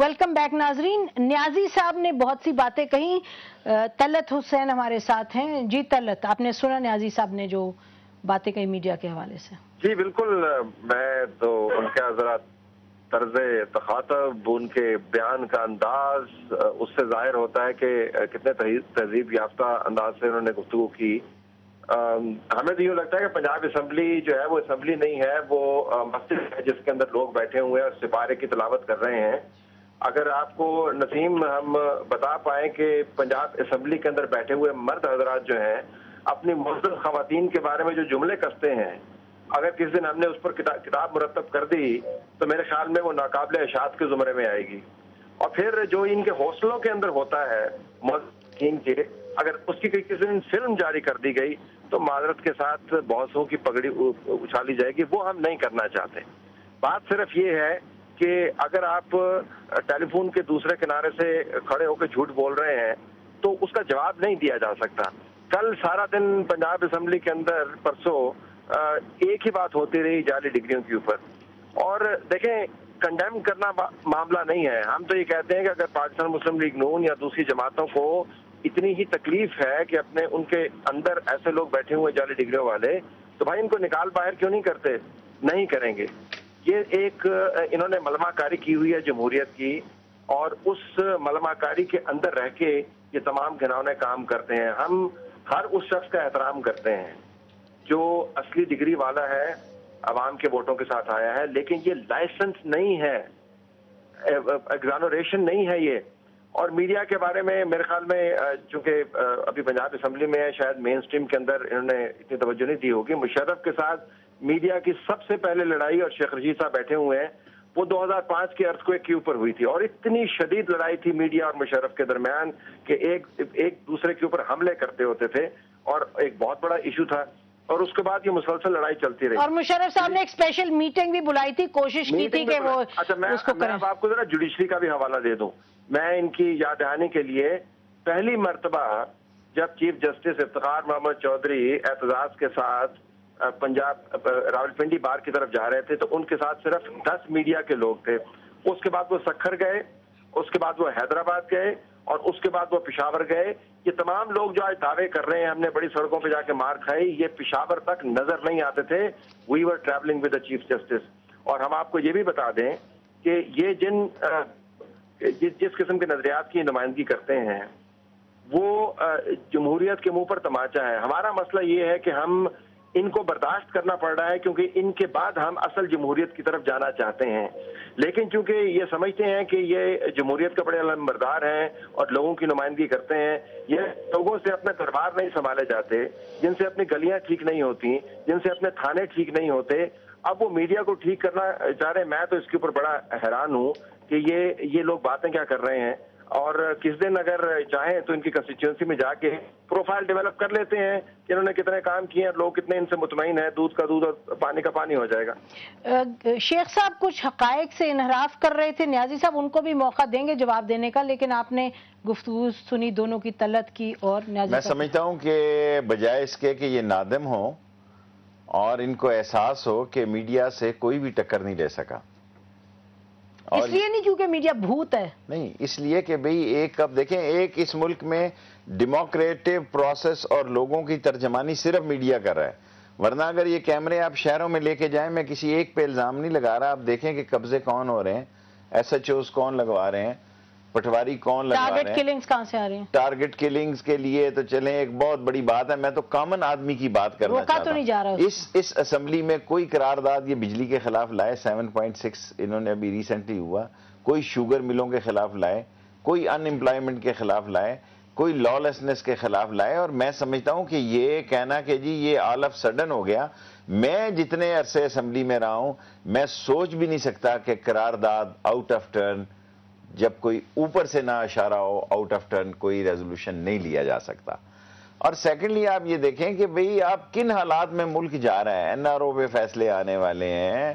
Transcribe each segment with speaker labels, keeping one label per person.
Speaker 1: Welcome back ناظرین. نیازی صاحب نے بہت سی باتیں کہیں. طلعت حسین ہمارے ساتھ ہیں. جی طلعت، آپ نے سنا نیازی صاحب نے جو باتیں کہی میڈیا کے حوالے سے؟
Speaker 2: جی بالکل، میں تو ان کا ذرا طرز تخاطب، ان کے بیان کا انداز، اس سے ظاہر ہوتا ہے کہ کتنے تہذیب یافتہ انداز سے انہوں نے گفتگو کی. ہمیں تو یوں لگتا ہے کہ پنجاب اسمبلی جو ہے وہ اسمبلی نہیں ہے، وہ مسجد ہے جس کے اندر لوگ بیٹھے ہوئے ہیں اور سپارے کی تلاوت کر رہے ہیں. اگر آپ کو نسیم ہم بتا پائیں کہ پنجاب اسمبلی کے اندر بیٹھے ہوئے مرد حضرات جو ہیں اپنی معزز خواتین کے بارے میں جو جملے کستے ہیں، اگر کسی دن ہم نے اس پر کتاب مرتب کر دی تو میرے خیال میں وہ ناقابل اشاعت کے زمرے میں آئے گی. اور پھر جو ان کے حوصلوں کے اندر ہوتا ہے موظفین کے، اگر اس کی کسی دن فلم جاری کر دی گئی تو معذرت کے ساتھ بہتوں کی پگڑی اچھالی جائے گی. وہ ہم نہیں کرنا چاہتے. بات صرف یہ ہے کہ اگر آپ ٹیلی فون کے دوسرے کنارے سے کھڑے ہو کے جھوٹ بول رہے ہیں تو اس کا جواب نہیں دیا جا سکتا. کل سارا دن پنجاب اسمبلی کے اندر پرسوں ایک ہی بات ہوتی رہی جعلی ڈگریوں کے اوپر. اور دیکھیں، کنڈیم کرنا معاملہ نہیں ہے. ہم تو یہ کہتے ہیں کہ اگر پاکستان مسلم لیگ نون یا دوسری جماعتوں کو اتنی ہی تکلیف ہے کہ اپنے ان کے اندر ایسے لوگ بیٹھے ہوئے جعلی ڈگریوں والے، تو بھائی ان کو نکال باہر کیوں نہیں کرتے؟ نہیں کریں گے. یہ ایک انہوں نے ملمہ کاری کی ہوئی ہے جمہوریت کی، اور اس ملمہ کاری کے اندر رہ کے یہ تمام گھناؤنے کام کرتے ہیں. ہم ہر اس شخص کا احترام کرتے ہیں جو اصلی ڈگری والا ہے، عوام کے ووٹوں کے ساتھ آیا ہے، لیکن یہ لائسنس نہیں ہے، ایگزانوریشن نہیں ہے یہ. اور میڈیا کے بارے میں میرے خیال میں چونکہ ابھی پنجاب اسمبلی میں ہے، شاید مین سٹریم کے اندر انہوں نے اتنی توجہ نہیں دی ہوگی. مشرف کے ساتھ میڈیا کی سب سے پہلے لڑائی، اور شیخ رشید صاحب بیٹھے ہوئے ہیں، وہ 2005 کے ارتھکویک کے اوپر ہوئی تھی. اور اتنی شدید لڑائی تھی میڈیا اور مشرف کے درمیان کہ ایک دوسرے کے اوپر حملے کرتے ہوتے تھے، اور ایک بہت بڑا ایشو تھا. اور اس کے بعد یہ مسلسل لڑائی چلتی رہی.
Speaker 1: اور مشرف صاحب نے ایک اسپیشل میٹنگ بھی بلائی تھی، کوشش کی تھی کہ وہ اس کو کریں.
Speaker 2: میں آپ کو ذرا جوڈیشری کا بھی حوالہ دے دوں. میں ان کی یاد دہانی کے لیے پہلی مرتبہ جب چیف جسٹس افتخار محمد چودھری اعتزاز کے ساتھ پنجاب راولپنڈی بار کی طرف جا رہے تھے تو ان کے ساتھ صرف 10 میڈیا کے لوگ تھے. اس کے بعد وہ سکھر گئے، اس کے بعد وہ حیدرآباد گئے، اور اس کے بعد وہ پشاور گئے. یہ تمام لوگ جو آج دعوے کر رہے ہیں ہم نے بڑی سڑکوں پہ جا کے مار کھائی، یہ پشاور تک نظر نہیں آتے تھے. We were travelling with the chief justice. اور ہم آپ کو یہ بھی بتا دیں کہ یہ جس قسم کے نظریات کی نمائندگی کرتے ہیں وہ جمہوریت کے منہ پر تماچا ہے. ہمارا مسئلہ یہ ہے کہ ہم ان کو برداشت کرنا پڑ رہا ہے کیونکہ ان کے بعد ہم اصل جمہوریت کی طرف جانا چاہتے ہیں. لیکن چونکہ یہ سمجھتے ہیں کہ یہ جمہوریت کے بڑے علمبردار ہیں اور لوگوں کی نمائندگی کرتے ہیں، یہ لوگوں سے اپنے دربار نہیں سنبھالے جاتے، جن سے اپنی گلیاں ٹھیک نہیں ہوتی، جن سے اپنے تھانے ٹھیک نہیں ہوتے، اب وہ میڈیا کو ٹھیک کرنا چاہ رہے ہیں. میں تو اس کے اوپر بڑا حیران ہوں کہ یہ لوگ باتیں کیا کر رہے ہیں. اور کس دن اگر چاہیں تو ان کی کنسٹیچوئنسی میں جا کے پروفائل ڈیولپ کر لیتے ہیں کہ انہوں نے کتنے کام کیے ہیں، لوگ کتنے ان سے مطمئن ہیں. دودھ کا دودھ اور پانی کا پانی ہو جائے گا.
Speaker 1: شیخ صاحب کچھ حقائق سے انحراف کر رہے تھے. نیازی صاحب ان کو بھی موقع دیں گے جواب دینے کا، لیکن آپ نے گفتگو سنی دونوں کی، طلعت کی اور نیازی.
Speaker 3: میں سمجھتا ہوں کہ بجائے اس کے کہ یہ نادم ہو اور ان کو احساس ہو کہ میڈیا سے کوئی بھی ٹکر نہیں لے سکا.
Speaker 1: اس لیے نہیں کیونکہ میڈیا بھوت ہے، نہیں،
Speaker 3: اس لیے کہ بھئی اب دیکھیں، ایک اس ملک میں ڈیموکریٹو پروسیس اور لوگوں کی ترجمانی صرف میڈیا کر رہا ہے. ورنہ اگر یہ کیمرے آپ شہروں میں لے کے جائیں، میں کسی ایک پہ الزام نہیں لگا رہا، آپ دیکھیں کہ قبضے کون ہو رہے ہیں، ایس ایچ اوز کون لگوا رہے ہیں، پٹواری کون لگوا رہے ہیں.
Speaker 1: ٹارگٹ کلنگز کہاں سے آ رہی ہیں؟ ٹارگٹ
Speaker 3: کلنگز کے لیے تو چلیں ایک بہت بڑی بات ہے. میں تو کامن آدمی کی بات کرنا چاہتا ہوں.
Speaker 1: تو نہیں جا رہا
Speaker 3: اس اسمبلی میں کوئی قرارداد یہ بجلی کے خلاف لائے، 7.6 انہوں نے ابھی ریسنٹلی ہوا، کوئی شوگر ملوں کے خلاف لائے، کوئی ان امپلائمنٹ کے خلاف لائے، کوئی لا لیسنس کے خلاف لائے. اور میں سمجھتا ہوں کہ یہ کہنا کہ جی یہ آل آف سڈن ہو گیا. میں جتنے عرصے اسمبلی میں رہا ہوں میں سوچ بھی نہیں سکتا کہ قرارداد آؤٹ آف ٹرن، جب کوئی اوپر سے نہ اشارہ ہو، آؤٹ آف ٹرن کوئی ریزولوشن نہیں لیا جا سکتا. اور سیکنڈلی آپ یہ دیکھیں کہ بھئی آپ کن حالات میں ملک جا رہے ہیں. NRO پہ فیصلے آنے والے ہیں،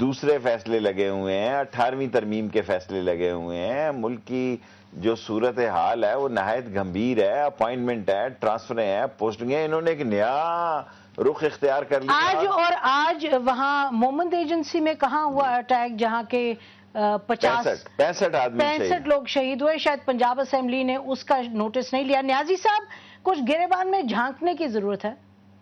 Speaker 3: دوسرے فیصلے لگے ہوئے ہیں، 18ویں ترمیم کے فیصلے لگے ہوئے ہیں. ملک کی جو صورتحال ہے وہ نہایت گمبھیر ہے. اپوائنٹمنٹ ہے، ٹرانسفر ہیں، پوسٹنگیں. انہوں نے ایک نیا رخ اختیار کر لیا.
Speaker 1: آج وہاں مومند ایجنسی میں کہاں ہوا اٹیک جہاں کے
Speaker 3: 65 آدمی
Speaker 1: 65 लोग शहीद हुए. शायद पंजाब असेंबली ने उसका नोटिस नहीं लिया. न्याजी साहब, कुछ गिरेबान में झांकने की जरूरत है.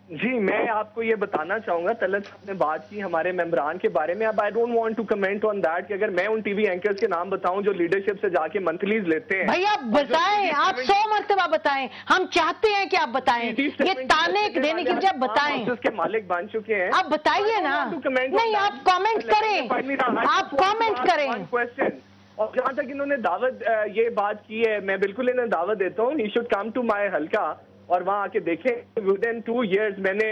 Speaker 4: जी, मैं आपको ये बताना चाहूंगा, तलत साहब ने बात की हमारे मेंबरान के बारे में. अब I don't want to comment on that कि अगर मैं उन टीवी एंकर्स के नाम बताऊं जो लीडरशिप से जाके मंथलीज लेते हैं.
Speaker 1: भाई आप बताएं, आप 100 मरतबा बताएं. हम चाहते हैं कि आप बताएं. ये ताने देने की बजाय बताएं.
Speaker 4: उसके मालिक बन चुके हैं.
Speaker 1: आप बताइए ना. नहीं, आप कमेंट करें, आप कमेंट करें.
Speaker 4: और जहां तक इन्होंने दावत ये बात की है, मैं बिल्कुल इन्हें दावत देता हूँ. He should come to my हल्का और वहां आके देखें. विद इन 2 years मैंने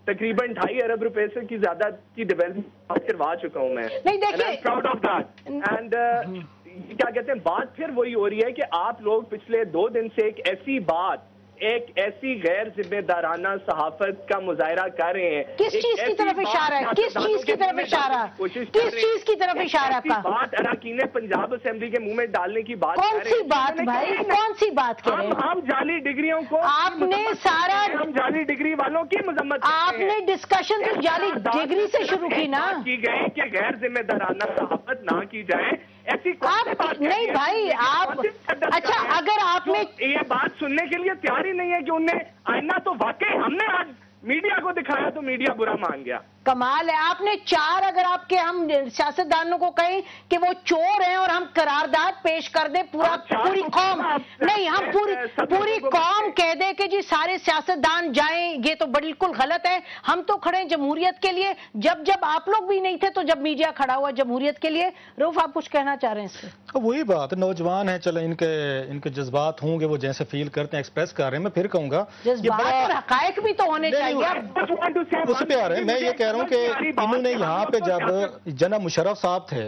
Speaker 4: तकरीबन 2.5 अरब रुपए से की ज्यादा की डेवलपमेंट करवा चुका हूं मैं.
Speaker 1: नहीं, देखिए,
Speaker 4: प्राउड ऑफ दैट. एंड क्या कहते हैं, बात फिर वही हो रही है कि आप लोग पिछले 2 दिन से एक ऐसी गैर जिम्मेदाराना सहाफत का मुजाहरा कर रहे हैं.
Speaker 1: किस चीज की तरफ इशारा है? किस चीज की तरफ इशारा? किस चीज की तरफ इशारा आपका?
Speaker 4: बात अरकान पंजाब असेंबली के मुंह में डालने की बात.
Speaker 1: कौन सी बात भाई, कौन सी बात कर रहे हैं?
Speaker 4: हम जाली डिग्रियों को,
Speaker 1: आपने सारा,
Speaker 4: हम जाली डिग्री वालों की मजम्मत.
Speaker 1: आपने डिस्कशन तो जाली डिग्री से शुरू की ना.
Speaker 4: की गई कि गैर जिम्मेदाराना सहाफत ना की जाए. ऐसी
Speaker 1: आप नहीं भाई, आप अच्छा, अगर आपने
Speaker 4: ये बात सुनने के लिए तैयार ही नहीं है कि उनने आईना तो वाकई हमने आज मीडिया को दिखाया तो मीडिया बुरा मान गया.
Speaker 1: कमाल है. आपने 4, अगर आपके हम सियासतदानों को कहें कि वो चोर हैं और हम करारदाद पेश कर दे, पूरी कौम नहीं, हम पूरी कौम कह दे कि जी सारे सियासतदान जाएं, ये तो बिल्कुल गलत है. हम तो खड़े हैं जमहूरियत के लिए. जब आप लोग भी नहीं थे तो जब मीडिया खड़ा हुआ जमहूरियत के लिए. रऊफ, आप कुछ कहना चाह रहे हैं इससे?
Speaker 5: वही बात, नौजवान है, चलो इनके जज्बात होंगे, वो जैसे फील करते हैं, एक्सप्रेस कर रहे हैं. मैं फिर कहूंगा
Speaker 1: जज्बात और हकायक भी तो होने चाहिए.
Speaker 5: उस पे आ रहे हैं. मैं ये कह रहा हूँ कि इन्होंने यहाँ पे जब जनाब मुशर्रफ साहब थे,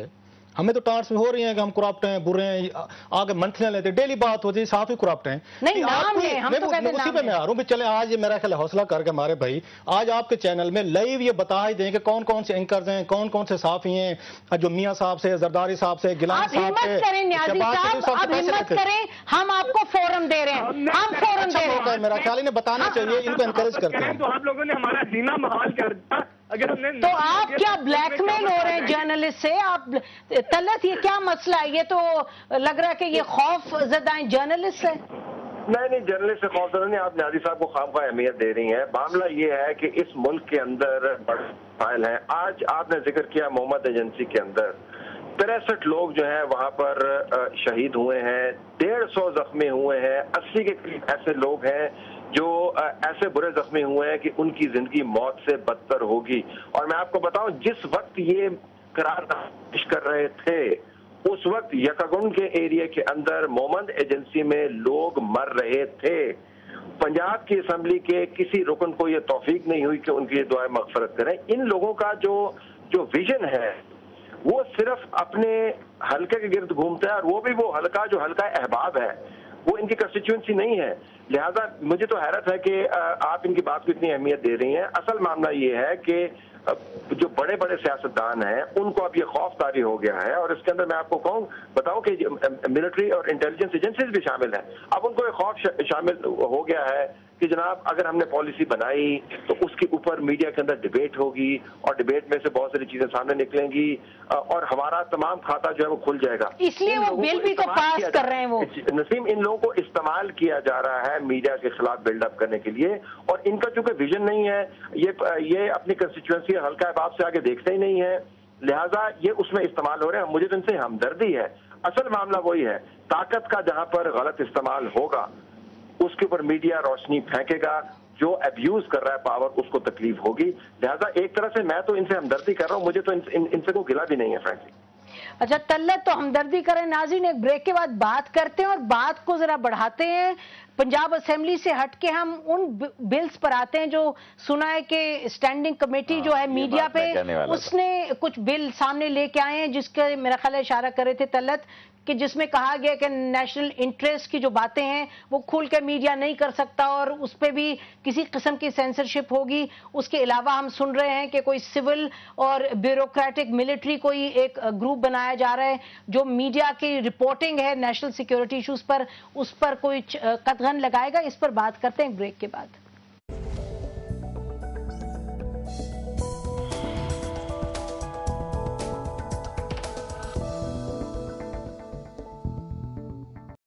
Speaker 5: हमें तो टांट्स में हो रही है कि हम करप्ट हैं, बुरे हैं, आगे मंथलियां लेते, डेली बात होती है, साथ ही करप्ट हैं.
Speaker 1: नहीं, नाम है, हम तो कहते हैं
Speaker 5: उसी पे मैं आ रहा हूँ भी. चले आज ये मेरा ख्याल हौसला करके हमारे भाई आज आपके चैनल में लाइव ये बता ही दें कि कौन कौन से एंकर्स हैं, कौन कौन से साफी हैं, जो मियां साहब से, जरदारी साहब से, गिलान साहब से.
Speaker 1: आप हिम्मत करें, हम आपको फोरम दे रहे हैं. हम फोरम दे रहे हैं.
Speaker 5: मेरा ख्याल इन्हें बताना चाहिए, इनको एनकरेज करते हैं.
Speaker 4: तो आप लोगों ने हमारा जीना महाल कर दिया. अगर हमने
Speaker 1: तो आप क्या ब्लैकमेल हो रहे हैं जर्नलिस्ट से? आप तलत, ये क्या मसला है? ये तो लग रहा है कि ये खौफ ज़दा जर्नलिस्ट है.
Speaker 2: नहीं, जर्नलिस्ट से खौफ नहीं. आप न्याजी साहब को खामखा अहमियत दे रही हैं. मामला ये है कि इस मुल्क के अंदर बड़े फाइल हैं. आज आपने जिक्र किया मोहम्मद एजेंसी के अंदर 63 लोग जो हैं वहां पर शहीद हुए हैं, 150 जख्मी हुए हैं, 80 के करीब ऐसे लोग हैं जो ऐसे बुरे जख्मी हुए हैं कि उनकी जिंदगी मौत से बदतर होगी. और मैं आपको बताऊं, जिस वक्त ये करारदाद पेश कर रहे थे उस वक्त यकागुंड के एरिया के अंदर मोहम्मद एजेंसी में लोग मर रहे थे. पंजाब की असेंबली के किसी रुकन को ये तौफीक नहीं हुई कि उनकी दुआएं मगफरत करें. इन लोगों का जो विजन है वो सिर्फ अपने हल्के के गिर्द घूमता है, और वो भी वो हल्का जो हल्का अहबाब है, वो इनकी कंस्टिट्यूंसी नहीं है. लिहाजा मुझे तो हैरत है कि आप इनकी बात को इतनी अहमियत दे रही हैं. असल मामला ये है कि जो बड़े बड़े सियासतदान हैं उनको अब ये खौफदारी हो गया है. और इसके अंदर मैं आपको बताऊं कि मिलिट्री और इंटेलिजेंस एजेंसीज भी शामिल हैं. अब उनको एक खौफ शामिल हो गया है कि जनाब अगर हमने पॉलिसी बनाई तो उसके ऊपर मीडिया के अंदर डिबेट होगी और डिबेट में से बहुत सारी चीजें सामने निकलेंगी और हमारा तमाम खाता जो है वो खुल जाएगा.
Speaker 1: इसलिए वो बिल भी तो पास कर रहे हैं. वो
Speaker 2: नसीम, इन लोगों को इस्तेमाल किया जा रहा है मीडिया के खिलाफ बिल्डअप करने के लिए. और इनका चूंकि विजन नहीं है, ये अपनी कंस्टिट्यूएंसी हल्का अहबाब से आगे देखते ही नहीं है, लिहाजा ये उसमें इस्तेमाल हो रहे हैं. मुझे तो इनसे हमदर्दी है. असल मामला वही है, ताकत का जहां पर गलत इस्तेमाल होगा उसके ऊपर मीडिया रोशनी फेंकेगा. जो अब्यूज कर रहा है पावर उसको तकलीफ होगी. लिहाजा एक तरह से मैं तो इनसे हमदर्दी कर रहा हूं, मुझे तो इनसे कोई गिला भी नहीं है फ्रेंकली.
Speaker 1: अच्छा तल्लत, तो हमदर्दी करें. नाज़रीन, एक ब्रेक के बाद बात करते हैं और बात को जरा बढ़ाते हैं. पंजाब असेंबली से हटके हम उन बिल्स पर आते हैं जो सुना है कि स्टैंडिंग कमेटी जो है मीडिया पे उसने कुछ बिल सामने लेके आए हैं जिसके मेरा ख्याल है इशारा कर रहे थे तल्लत कि जिसमें कहा गया कि नेशनल इंटरेस्ट की जो बातें हैं वो खुल के मीडिया नहीं कर सकता और उस पर भी किसी किस्म की सेंसरशिप होगी. उसके अलावा हम सुन रहे हैं कि कोई सिविल और ब्यूरोक्रेटिक मिलिट्री कोई एक ग्रुप बनाया जा रहा है जो मीडिया की रिपोर्टिंग है नेशनल सिक्योरिटी इश्यूज पर, उस पर कोई कदगन लगाएगा. इस पर बात करते हैं ब्रेक के बाद.